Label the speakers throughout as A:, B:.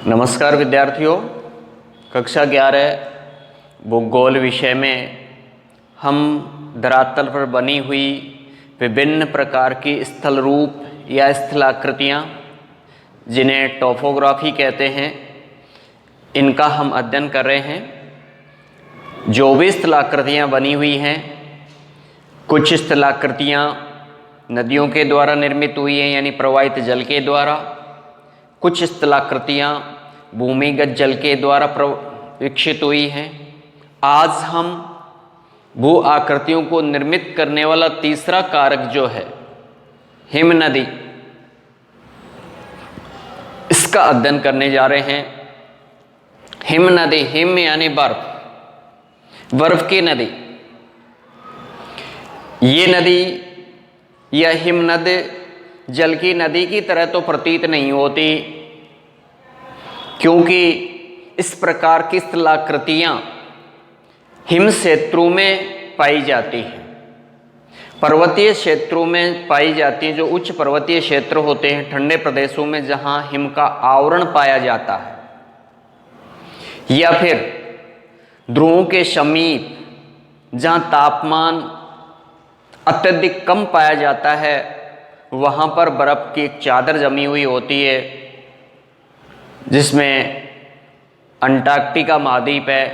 A: नमस्कार विद्यार्थियों, कक्षा 11 भूगोल विषय में हम धरातल पर बनी हुई विभिन्न प्रकार की स्थल रूप या स्थलाकृतियाँ, जिन्हें टोपोग्राफी कहते हैं, इनका हम अध्ययन कर रहे हैं। जो भी स्थलाकृतियाँ बनी हुई हैं, कुछ स्थलाकृतियाँ नदियों के द्वारा निर्मित हुई हैं, यानी प्रवाहित जल के द्वारा। कुछ स्थलाकृतियाँ भूमिगत जल के द्वारा विकसित हुई हैं। आज हम भू आकृतियों को निर्मित करने वाला तीसरा कारक जो है हिम नदी, इसका अध्ययन करने जा रहे हैं। हिम नदी, हिम यानी बर्फ, बर्फ की नदी। ये नदी या हिम नदी जल की नदी की तरह तो प्रतीत नहीं होती, क्योंकि इस प्रकार की स्थलाकृतियाँ हिम क्षेत्रों में पाई जाती हैं, पर्वतीय क्षेत्रों में पाई जाती हैं। जो उच्च पर्वतीय क्षेत्र होते हैं, ठंडे प्रदेशों में, जहाँ हिम का आवरण पाया जाता है, या फिर ध्रुवों के समीप जहाँ तापमान अत्यधिक कम पाया जाता है, वहाँ पर बर्फ़ की एक चादर जमी हुई होती है, जिसमें अंटार्कटिका महाद्वीप है,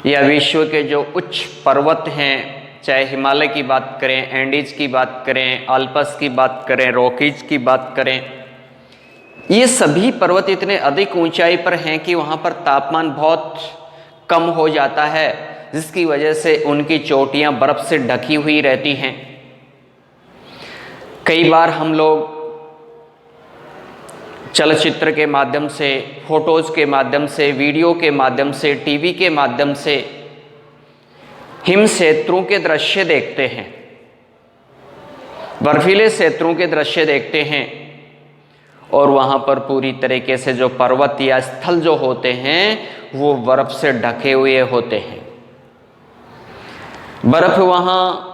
A: या विश्व के जो उच्च पर्वत हैं, चाहे हिमालय की बात करें, एंडीज की बात करें, आल्प्स की बात करें, रॉकीज की बात करें, ये सभी पर्वत इतने अधिक ऊंचाई पर हैं कि वहाँ पर तापमान बहुत कम हो जाता है, जिसकी वजह से उनकी चोटियाँ बर्फ़ से ढकी हुई रहती हैं। कई बार हम लोग चलचित्र के माध्यम से, फोटोज़ के माध्यम से, वीडियो के माध्यम से, टीवी के माध्यम से हिम क्षेत्रों के दृश्य देखते हैं, बर्फीले क्षेत्रों के दृश्य देखते हैं, और वहाँ पर पूरी तरीके से जो पर्वत या स्थल जो होते हैं वो बर्फ़ से ढके हुए होते हैं। बर्फ़ वहाँ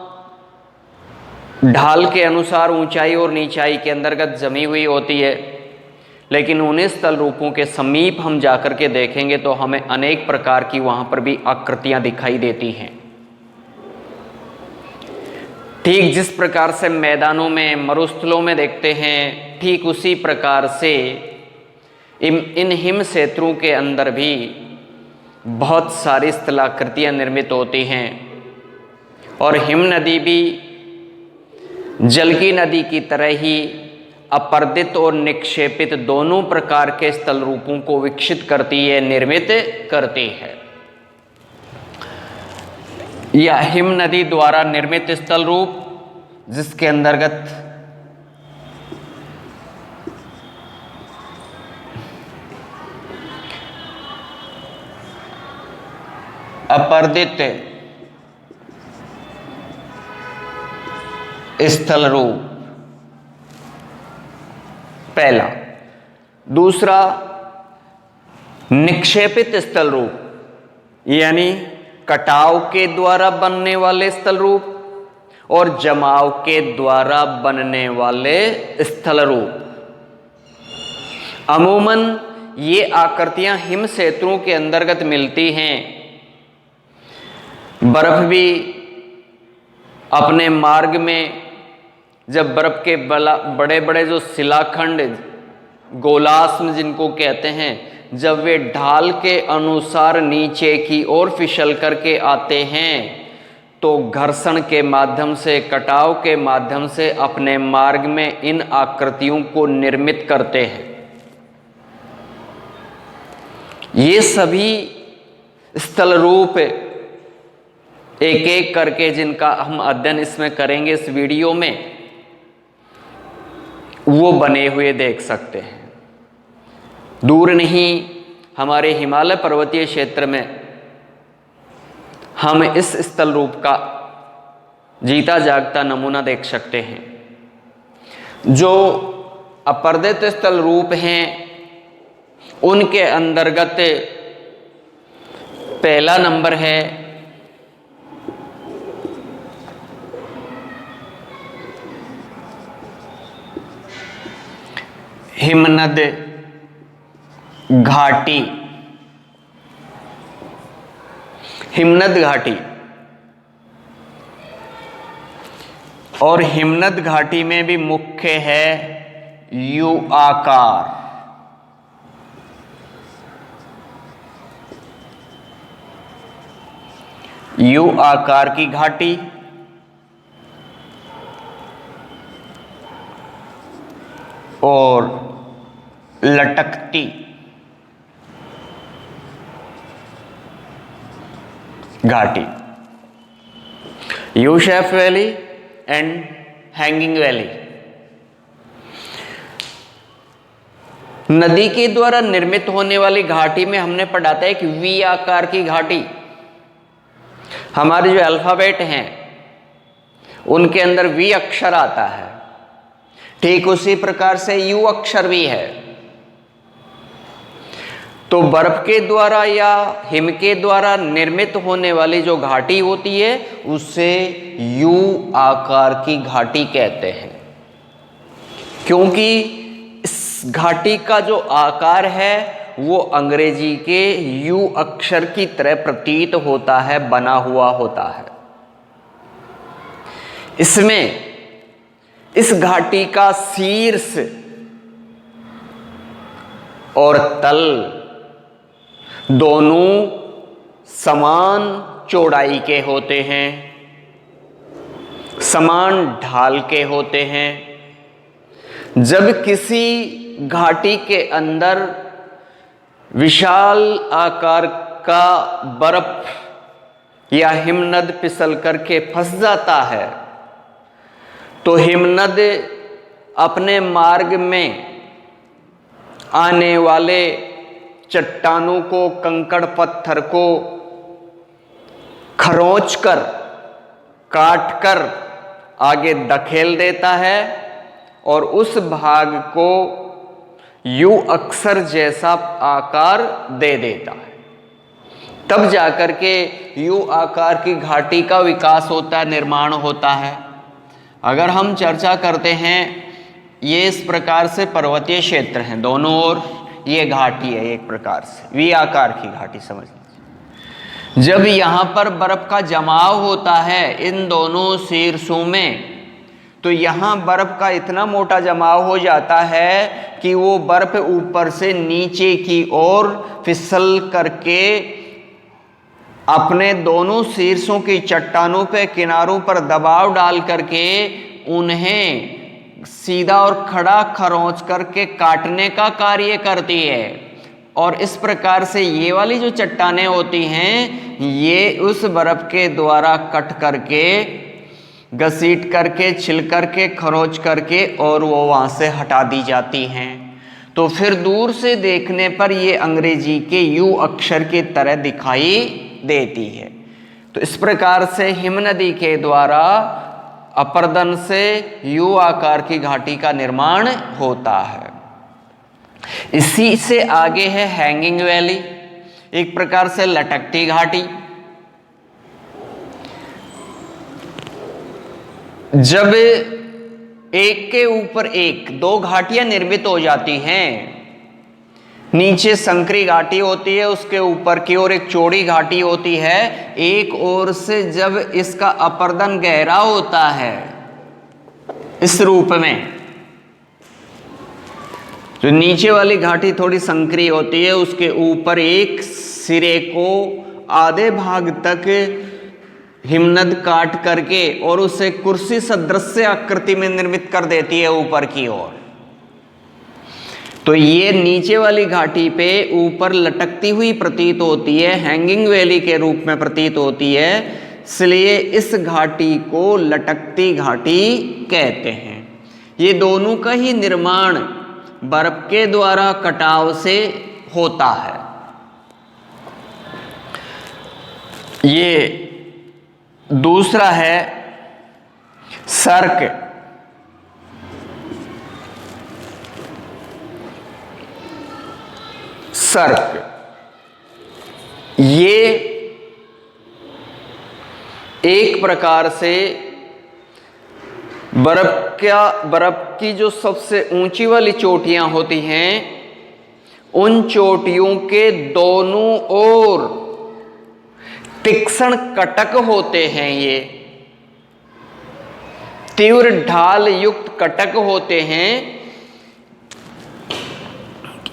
A: ढाल के अनुसार ऊंचाई और नीचाई के अंतर्गत जमी हुई होती है, लेकिन उन्हीं स्थल रूपों के समीप हम जाकर के देखेंगे तो हमें अनेक प्रकार की वहाँ पर भी आकृतियाँ दिखाई देती हैं। ठीक जिस प्रकार से मैदानों में, मरुस्थलों में देखते हैं, ठीक उसी प्रकार से इन हिम क्षेत्रों के अंदर भी बहुत सारी स्थलाकृतियाँ निर्मित होती हैं, और हिम नदी भी जल की नदी की तरह ही अपर्दित और निक्षेपित दोनों प्रकार के स्थल रूपों को विकसित करती है, निर्मित करती है। यह हिम नदी द्वारा निर्मित स्थल रूप, जिसके अंतर्गत अपर्दित स्थल रूप पहला। दूसरा, निक्षेपित स्थल रूप, यानी कटाव के द्वारा बनने वाले स्थल रूप और जमाव के द्वारा बनने वाले स्थल रूप। अमूमन ये आकृतियां हिम क्षेत्रों के अंतर्गत मिलती हैं। बर्फ भी अपने मार्ग में, जब बर्फ के बड़े बड़े जो शिलाखंड, गोलाश्म जिनको कहते हैं, जब वे ढाल के अनुसार नीचे की ओर फिसल करके आते हैं, तो घर्षण के माध्यम से, कटाव के माध्यम से अपने मार्ग में इन आकृतियों को निर्मित करते हैं। ये सभी स्थल रूप एक एक करके, जिनका हम अध्ययन इसमें करेंगे इस वीडियो में, वो बने हुए देख सकते हैं। दूर नहीं, हमारे हिमालय पर्वतीय क्षेत्र में हम इस स्थल रूप का जीता जागता नमूना देख सकते हैं। जो अपर्दित स्थल रूप हैं, उनके अंतर्गत पहला नंबर है हिमनद घाटी, हिमनद घाटी। और हिमनद घाटी में भी मुख्य है यू आकार। यू आकार की घाटी और लटकती घाटी, U shape valley and hanging valley. नदी के द्वारा निर्मित होने वाली घाटी में हमने पढ़ा था एक वी आकार की घाटी। हमारे जो अल्फाबेट हैं उनके अंदर वी अक्षर आता है, ठीक उसी प्रकार से यू अक्षर भी है। तो बर्फ के द्वारा या हिम के द्वारा निर्मित होने वाली जो घाटी होती है उसे यू आकार की घाटी कहते हैं, क्योंकि इस घाटी का जो आकार है वो अंग्रेजी के यू अक्षर की तरह प्रतीत होता है, बना हुआ होता है। इसमें इस घाटी का शीर्ष और तल दोनों समान चौड़ाई के होते हैं, समान ढाल के होते हैं। जब किसी घाटी के अंदर विशाल आकार का बर्फ या हिमनद फिसल करके फंस जाता है तो हिमनद अपने मार्ग में आने वाले चट्टानों को, कंकड़ पत्थर को खरोंच कर, काट कर आगे धकेल देता है और उस भाग को यू अक्षर जैसा आकार दे देता है। तब जाकर के यू आकार की घाटी का विकास होता है, निर्माण होता है। अगर हम चर्चा करते हैं, ये इस प्रकार से पर्वतीय क्षेत्र हैं, दोनों ओर ये घाटी है, एक प्रकार से वी आकार की घाटी समझ लीजिए। जब यहाँ पर बर्फ का जमाव होता है इन दोनों शीर्षों में, तो यहाँ बर्फ का इतना मोटा जमाव हो जाता है कि वो बर्फ ऊपर से नीचे की ओर फिसल करके अपने दोनों शीर्षों की चट्टानों पे, किनारों पर दबाव डाल करके उन्हें सीधा और खड़ा खरोंच करके काटने का कार्य करती है। और इस प्रकार से ये वाली जो चट्टानें होती हैं ये उस बर्फ के द्वारा कट करके, घसीट करके, छिल करके, खरोंच करके और वो वहाँ से हटा दी जाती हैं। तो फिर दूर से देखने पर ये अंग्रेजी के यू अक्षर की तरह दिखाई देती है। तो इस प्रकार से हिमनदी के द्वारा अपर्दन से यू आकार की घाटी का निर्माण होता है। इसी से आगे है हैंगिंग वैली, एक प्रकार से लटकती घाटी। जब एक के ऊपर एक दो घाटियां निर्मित हो जाती हैं, नीचे संकरी घाटी होती है, उसके ऊपर की ओर एक चौड़ी घाटी होती है, एक ओर से जब इसका अपर्दन गहरा होता है इस रूप में, जो नीचे वाली घाटी थोड़ी संकरी होती है, उसके ऊपर एक सिरे को आधे भाग तक हिमनद काट करके और उसे कुर्सी सदृश आकृति में निर्मित कर देती है ऊपर की ओर। तो ये नीचे वाली घाटी पे ऊपर लटकती हुई प्रतीत होती है, हैंगिंग वैली के रूप में प्रतीत होती है, इसलिए इस घाटी को लटकती घाटी कहते हैं। ये दोनों का ही निर्माण बर्फ के द्वारा कटाव से होता है। ये दूसरा है सर्क। सर्क ये एक प्रकार से बर्फ की जो सबसे ऊंची वाली चोटियां होती हैं उन चोटियों के दोनों ओर तीक्ष्ण कटक होते हैं। ये तीव्र ढाल युक्त कटक होते हैं।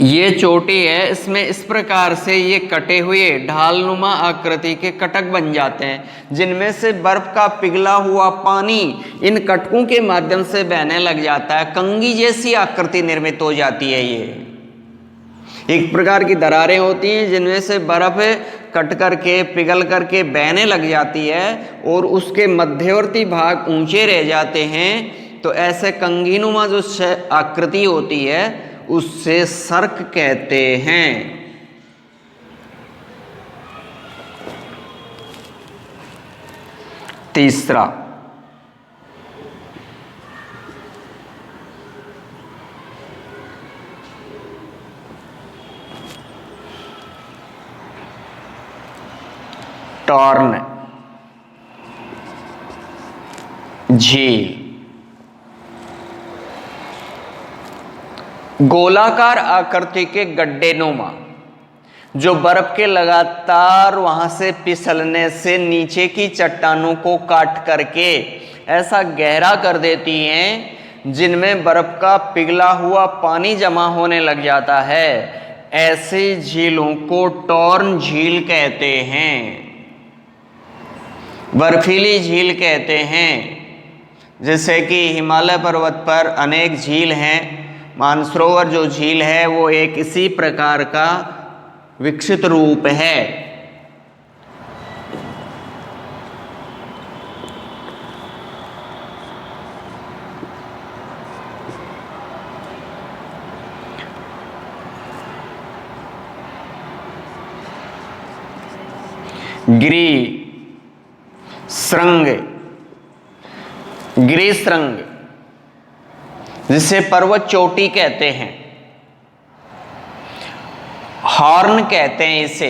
A: ये चोटी है, इसमें इस प्रकार से ये कटे हुए ढालनुमा आकृति के कटक बन जाते हैं, जिनमें से बर्फ का पिघला हुआ पानी इन कटकों के माध्यम से बहने लग जाता है। कंगी जैसी आकृति निर्मित हो जाती है। ये एक प्रकार की दरारें होती हैं जिनमें से बर्फ कट करके पिघल करके बहने लग जाती है और उसके मध्यवर्ती भाग ऊंचे रह जाते हैं। तो ऐसे कंगीनुमा जो आकृति होती है उससे सर्क कहते हैं। तीसरा, टॉर्न झील। गोलाकार आकृति के गड्ढेनुमा जो बर्फ के लगातार वहां से फिसलने से नीचे की चट्टानों को काट करके ऐसा गहरा कर देती हैं, जिनमें बर्फ का पिघला हुआ पानी जमा होने लग जाता है। ऐसी झीलों को टॉर्न झील कहते हैं, बर्फीली झील कहते हैं। जैसे कि हिमालय पर्वत पर अनेक झील हैं। मानसरोवर जो झील है वो एक इसी प्रकार का विकसित रूप है। गिरिशृंग जिसे पर्वत चोटी कहते हैं, हॉर्न कहते हैं इसे।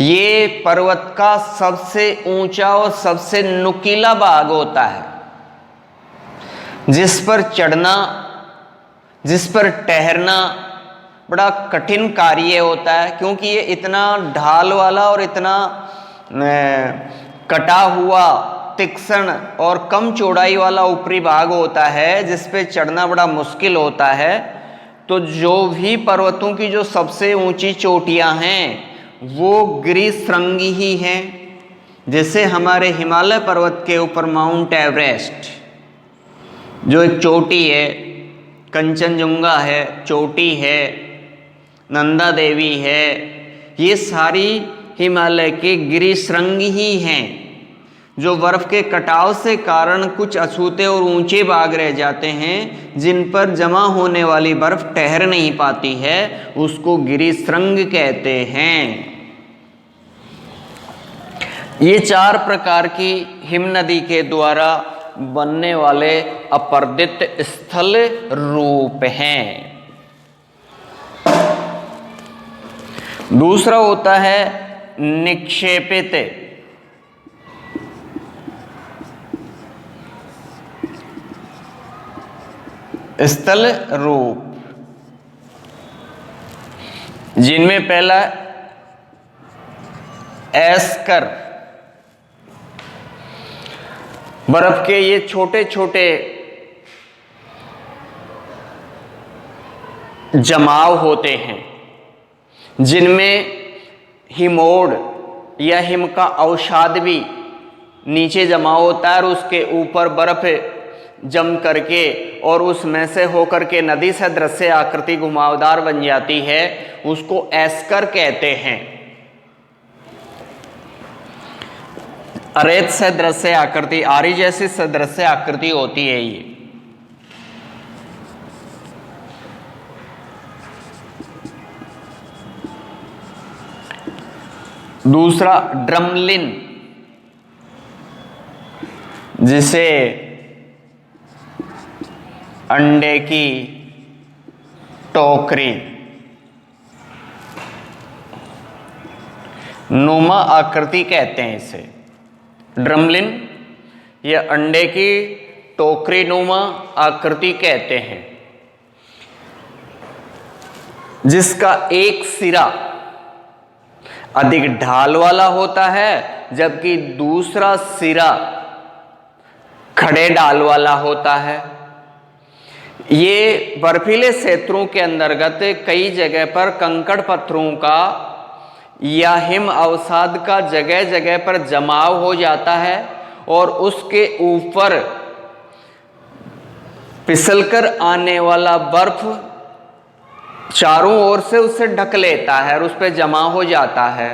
A: ये पर्वत का सबसे ऊंचा और सबसे नुकीला भाग होता है, जिस पर चढ़ना, जिस पर ठहरना बड़ा कठिन कार्य होता है, क्योंकि ये इतना ढाल वाला और इतना कटा हुआ तीक्ष्ण और कम चौड़ाई वाला ऊपरी भाग होता है, जिस पे चढ़ना बड़ा मुश्किल होता है। तो जो भी पर्वतों की जो सबसे ऊंची चोटियां हैं वो गिरिशृंगी ही हैं। जैसे हमारे हिमालय पर्वत के ऊपर माउंट एवरेस्ट जो एक चोटी है, कंचनजुंगा है चोटी है, नंदा देवी है, ये सारी हिमालय के गिरिशृंगी ही हैं, जो बर्फ के कटाव से कारण कुछ अछूते और ऊंचे भाग रह जाते हैं, जिन पर जमा होने वाली बर्फ ठहर नहीं पाती है, उसको गिरिशृंग कहते हैं। ये चार प्रकार की हिम नदी के द्वारा बनने वाले अपर्दित स्थल रूप हैं। दूसरा होता है निक्षेपित स्थल रूप, जिनमें पहला एस्कर, बर्फ के ये छोटे छोटे जमाव होते हैं, जिनमें हिमोड़ या हिम का अवसाद भी नीचे जमा होता है और उसके ऊपर बर्फ जम करके और उसमें से होकर के नदी से दृश्य आकृति घुमावदार बन जाती है, उसको एस्कर कहते हैं। रेत से दृश्य आकृति, आरी जैसी सदृश्य आकृति होती है ये। दूसरा ड्रमलिन, जिसे अंडे की टोकरी नुमा आकृति कहते हैं इसे। ड्रमलिन या अंडे की टोकरी नुमा आकृति कहते हैं। जिसका एक सिरा अधिक ढाल वाला होता है, जबकि दूसरा सिरा खड़े ढाल वाला होता है। ये बर्फीले क्षेत्रों के अंतर्गत कई जगह पर कंकड़ पत्थरों का या हिम अवसाद का जगह जगह पर जमाव हो जाता है और उसके ऊपर फिसलकर आने वाला बर्फ चारों ओर से उसे ढक लेता है और उस पर जमा हो जाता है।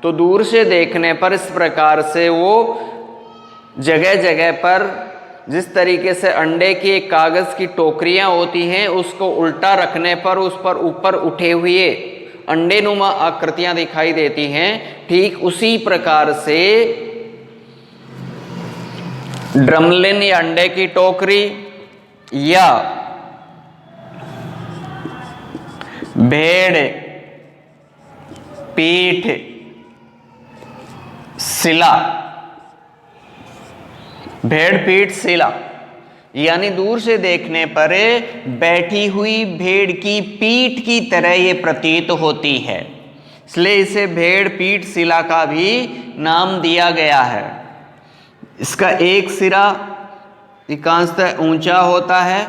A: तो दूर से देखने पर इस प्रकार से वो जगह जगह पर जिस तरीके से अंडे की एक कागज की टोकरियां होती हैं, उसको उल्टा रखने पर उस पर ऊपर उठे हुए अंडे नुमा आकृतियां दिखाई देती हैं, ठीक उसी प्रकार से ड्रमलिन या अंडे की टोकरी या भेड़ पीठ शिला, भेड़ पीठ शिला यानी दूर से देखने पर बैठी हुई भेड़ की पीठ की तरह ये प्रतीत होती है, इसलिए इसे भेड़ पीठ शिला का भी नाम दिया गया है। इसका एक सिरा एकांशतः ऊंचा होता है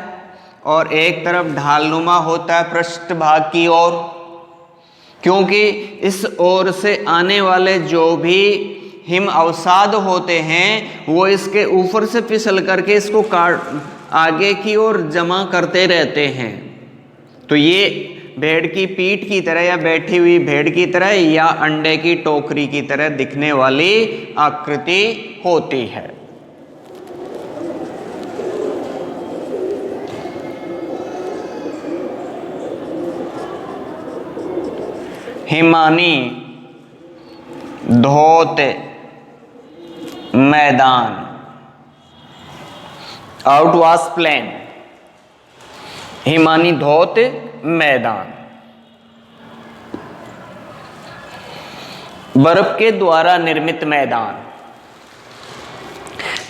A: और एक तरफ ढालनुमा होता है पृष्ठभाग की ओर, क्योंकि इस ओर से आने वाले जो भी हिम अवसाद होते हैं वो इसके ऊपर से फिसल करके इसको आगे की ओर जमा करते रहते हैं। तो ये भेड़ की पीठ की तरह या बैठी हुई भेड़ की तरह या अंडे की टोकरी की तरह दिखने वाली आकृति होती है। हिमानी धोत मैदान, आउटवाश प्लेन, हिमानी धोत मैदान, बर्फ के द्वारा निर्मित मैदान।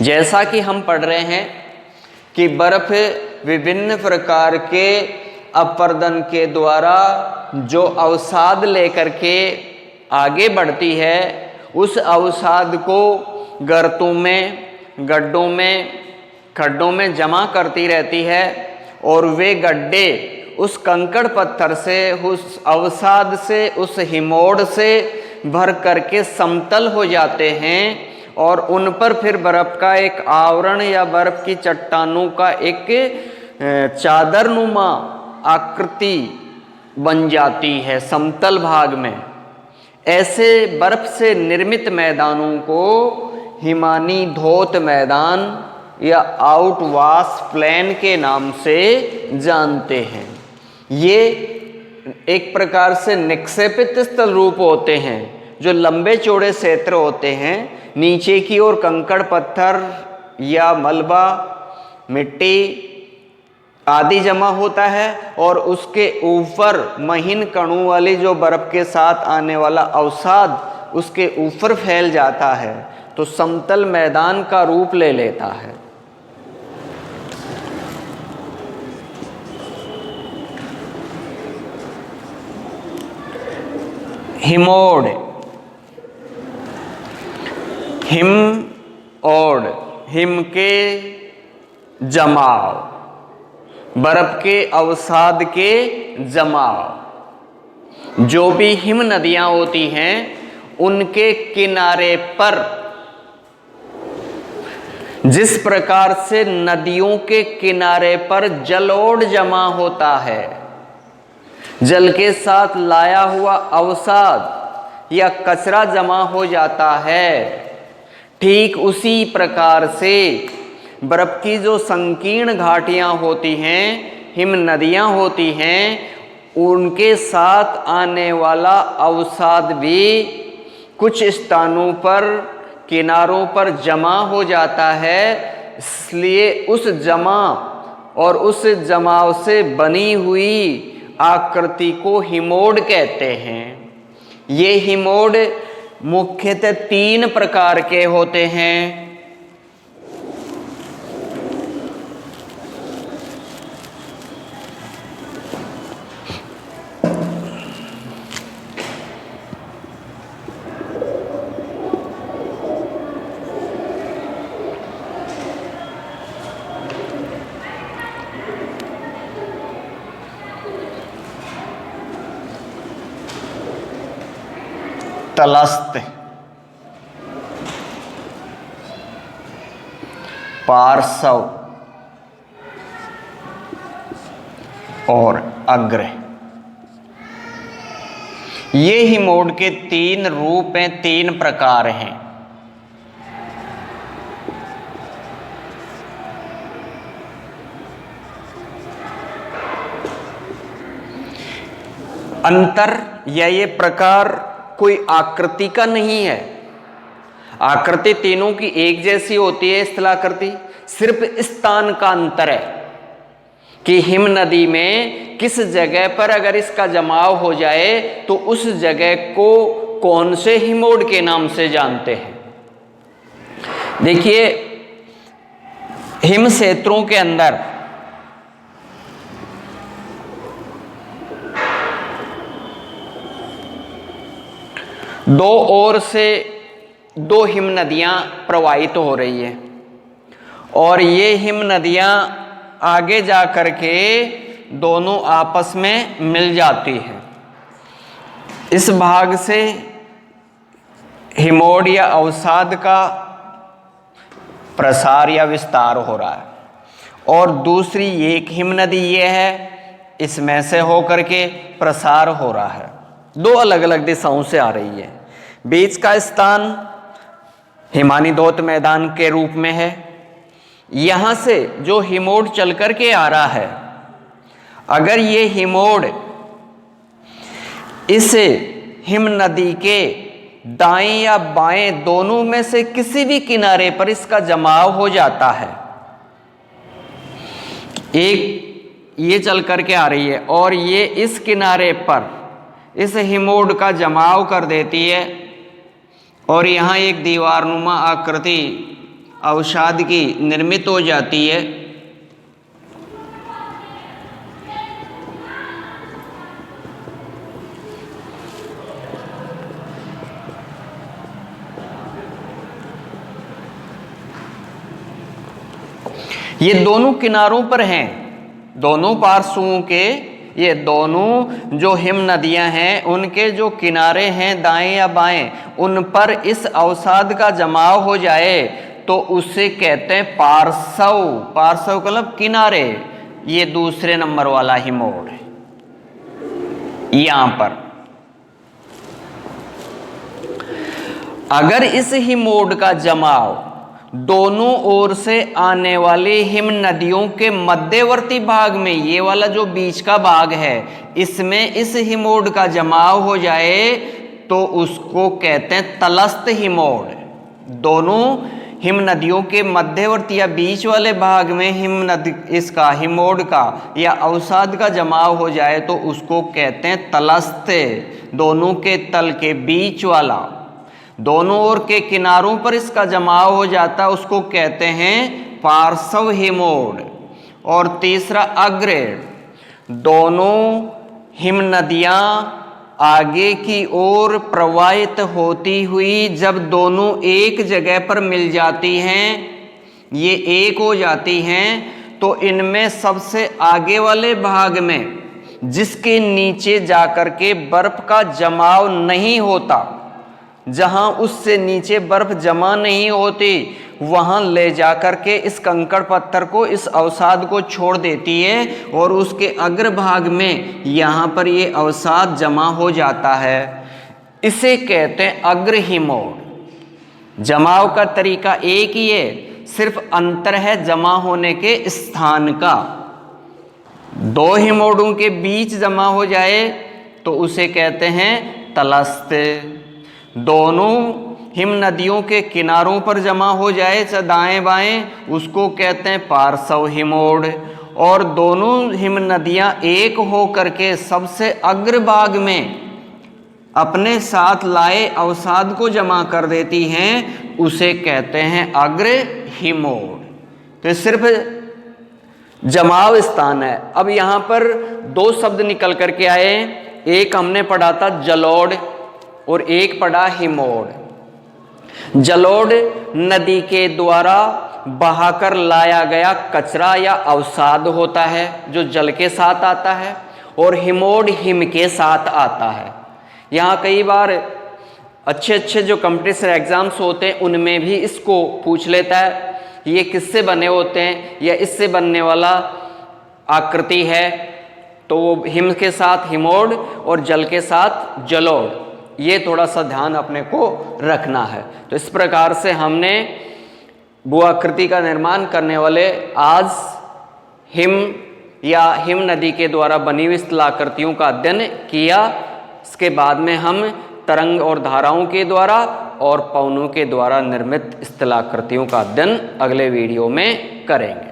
A: जैसा कि हम पढ़ रहे हैं कि बर्फ विभिन्न प्रकार के अपरदन के द्वारा जो अवसाद लेकर के आगे बढ़ती है, उस अवसाद को गर्तों में, गड्ढों में, खड्डों में जमा करती रहती है और वे गड्ढे उस कंकड़ पत्थर से, उस अवसाद से, उस हिमोड़ से भर करके समतल हो जाते हैं और उन पर फिर बर्फ का एक आवरण या बर्फ की चट्टानों का एक चादरनुमा आकृति बन जाती है समतल भाग में। ऐसे बर्फ से निर्मित मैदानों को हिमानी धोत मैदान या आउटवाश प्लेन के नाम से जानते हैं। ये एक प्रकार से निक्षेपित स्थल रूप होते हैं, जो लंबे चौड़े क्षेत्र होते हैं। नीचे की ओर कंकड़ पत्थर या मलबा, मिट्टी आदि जमा होता है और उसके ऊपर महीन कणों वाली जो बर्फ के साथ आने वाला अवसाद उसके ऊपर फैल जाता है, तो समतल मैदान का रूप ले लेता है। हिमोड़, हिम ओड़, हिम के जमाव, बर्फ के अवसाद के जमाव। जो भी हिम नदियां होती हैं उनके किनारे पर जिस प्रकार से नदियों के किनारे पर जलोढ़ जमा होता है, जल के साथ लाया हुआ अवसाद या कचरा जमा हो जाता है, ठीक उसी प्रकार से बर्फ की जो संकीर्ण घाटियां होती हैं, हिम नदियां होती हैं, उनके साथ आने वाला अवसाद भी कुछ स्थानों पर किनारों पर जमा हो जाता है। इसलिए उस जमा और उस जमाव से बनी हुई आकृति को हिमोड़ कहते हैं। ये हिमोड़ मुख्यतः 3 प्रकार के होते हैं। तलस्थ, पार्श्व और अग्र। ये हिमोड के 3 रूप हैं, 3 प्रकार हैं। अंतर या ये प्रकार कोई आकृति का नहीं है। आकृति तीनों की एक जैसी होती है, स्थलाकृति। सिर्फ स्थान का अंतर है कि हिम नदी में किस जगह पर अगर इसका जमाव हो जाए तो उस जगह को कौन से हिमोड के नाम से जानते हैं। देखिए, हिम क्षेत्रों के अंदर दो ओर से 2 हिम नदियां प्रवाहित हो रही है और ये हिम नदियां आगे जा कर के दोनों आपस में मिल जाती हैं। इस भाग से हिमोड या अवसाद का प्रसार या विस्तार हो रहा है और दूसरी एक हिम नदी ये है, इसमें से होकर के प्रसार हो रहा है। 2 अलग अलग दिशाओं से आ रही है। बीच का स्थान हिमानी धौत मैदान के रूप में है। यहां से जो हिमोड चल कर के आ रहा है, अगर ये हिमोड इस हिम नदी के दाएं या बाएं दोनों में से किसी भी किनारे पर इसका जमाव हो जाता है, एक ये चल करके आ रही है और ये इस किनारे पर इस हिमोड का जमाव कर देती है और यहाँ एक दीवारनुमा आकृति अवसाद की निर्मित हो जाती है। ये दोनों किनारों पर हैं, दोनों पार्श्वों के, ये दोनों जो हिम नदियां हैं उनके जो किनारे हैं दाएं या बाएं, उन पर इस अवसाद का जमाव हो जाए तो उसे कहते हैं पार्श्व। पार्श्व मतलब किनारे। ये दूसरे नंबर वाला हिमोड है। यहां पर अगर इस हिमोड का जमाव दोनों ओर से आने वाली हिम नदियों के मध्यवर्ती भाग में, ये वाला जो बीच का भाग है, इसमें इस हिमोड का जमाव हो जाए तो उसको कहते हैं तलस्थ हिमोड। दोनों हिम नदियों के मध्यवर्ती या बीच वाले भाग में हिम नदी इसका हिमोड का या अवसाद का जमाव हो जाए तो उसको कहते हैं तलस्थ। दोनों के तल के बीच वाला, दोनों ओर के किनारों पर इसका जमाव हो जाता है, उसको कहते हैं पार्श्व हिमोड। और तीसरा अग्र। दोनों हिम नदियां आगे की ओर प्रवाहित होती हुई जब दोनों एक जगह पर मिल जाती हैं, ये एक हो जाती हैं, तो इनमें सबसे आगे वाले भाग में जिसके नीचे जाकर के बर्फ का जमाव नहीं होता, जहां उससे नीचे बर्फ जमा नहीं होती, वहां ले जाकर के इस कंकड़ पत्थर को, इस अवसाद को छोड़ देती है और उसके अग्रभाग में यहां पर ये अवसाद जमा हो जाता है। इसे कहते हैं अग्र हिमोड। जमाव का तरीका एक ही है, सिर्फ अंतर है जमा होने के स्थान का। 2 हिमोडों के बीच जमा हो जाए तो उसे कहते हैं तलस्थ। दोनों हिम नदियों के किनारों पर जमा हो जाए चाहे दाएं बाएं, उसको कहते हैं पार्श्व हिमोड। और दोनों हिम नदियां एक हो करके सबसे अग्रभाग में अपने साथ लाए अवसाद को जमा कर देती हैं, उसे कहते हैं अग्र हिमोड। तो सिर्फ जमाव स्थान है। अब यहां पर 2 शब्द निकल करके आए, एक हमने पढ़ा था जलोढ़ और एक पढ़ा हिमोड। जलोढ़ नदी के द्वारा बहाकर लाया गया कचरा या अवसाद होता है जो जल के साथ आता है, और हिमोड हिम के साथ आता है। यहाँ कई बार अच्छे अच्छे जो कॉम्पिटिशन एग्जाम्स होते हैं उनमें भी इसको पूछ लेता है, ये किससे बने होते हैं या इससे बनने वाला आकृति है, तो वो हिम के साथ हिमोड और जल के साथ जलोढ़, ये थोड़ा सा ध्यान अपने को रखना है। तो इस प्रकार से हमने भू आकृति का निर्माण करने वाले आज हिम या हिम नदी के द्वारा बनी हुई स्थलाकृतियों का अध्ययन किया। इसके बाद में हम तरंग और धाराओं के द्वारा और पवनों के द्वारा निर्मित स्थलाकृतियों का अध्ययन अगले वीडियो में करेंगे।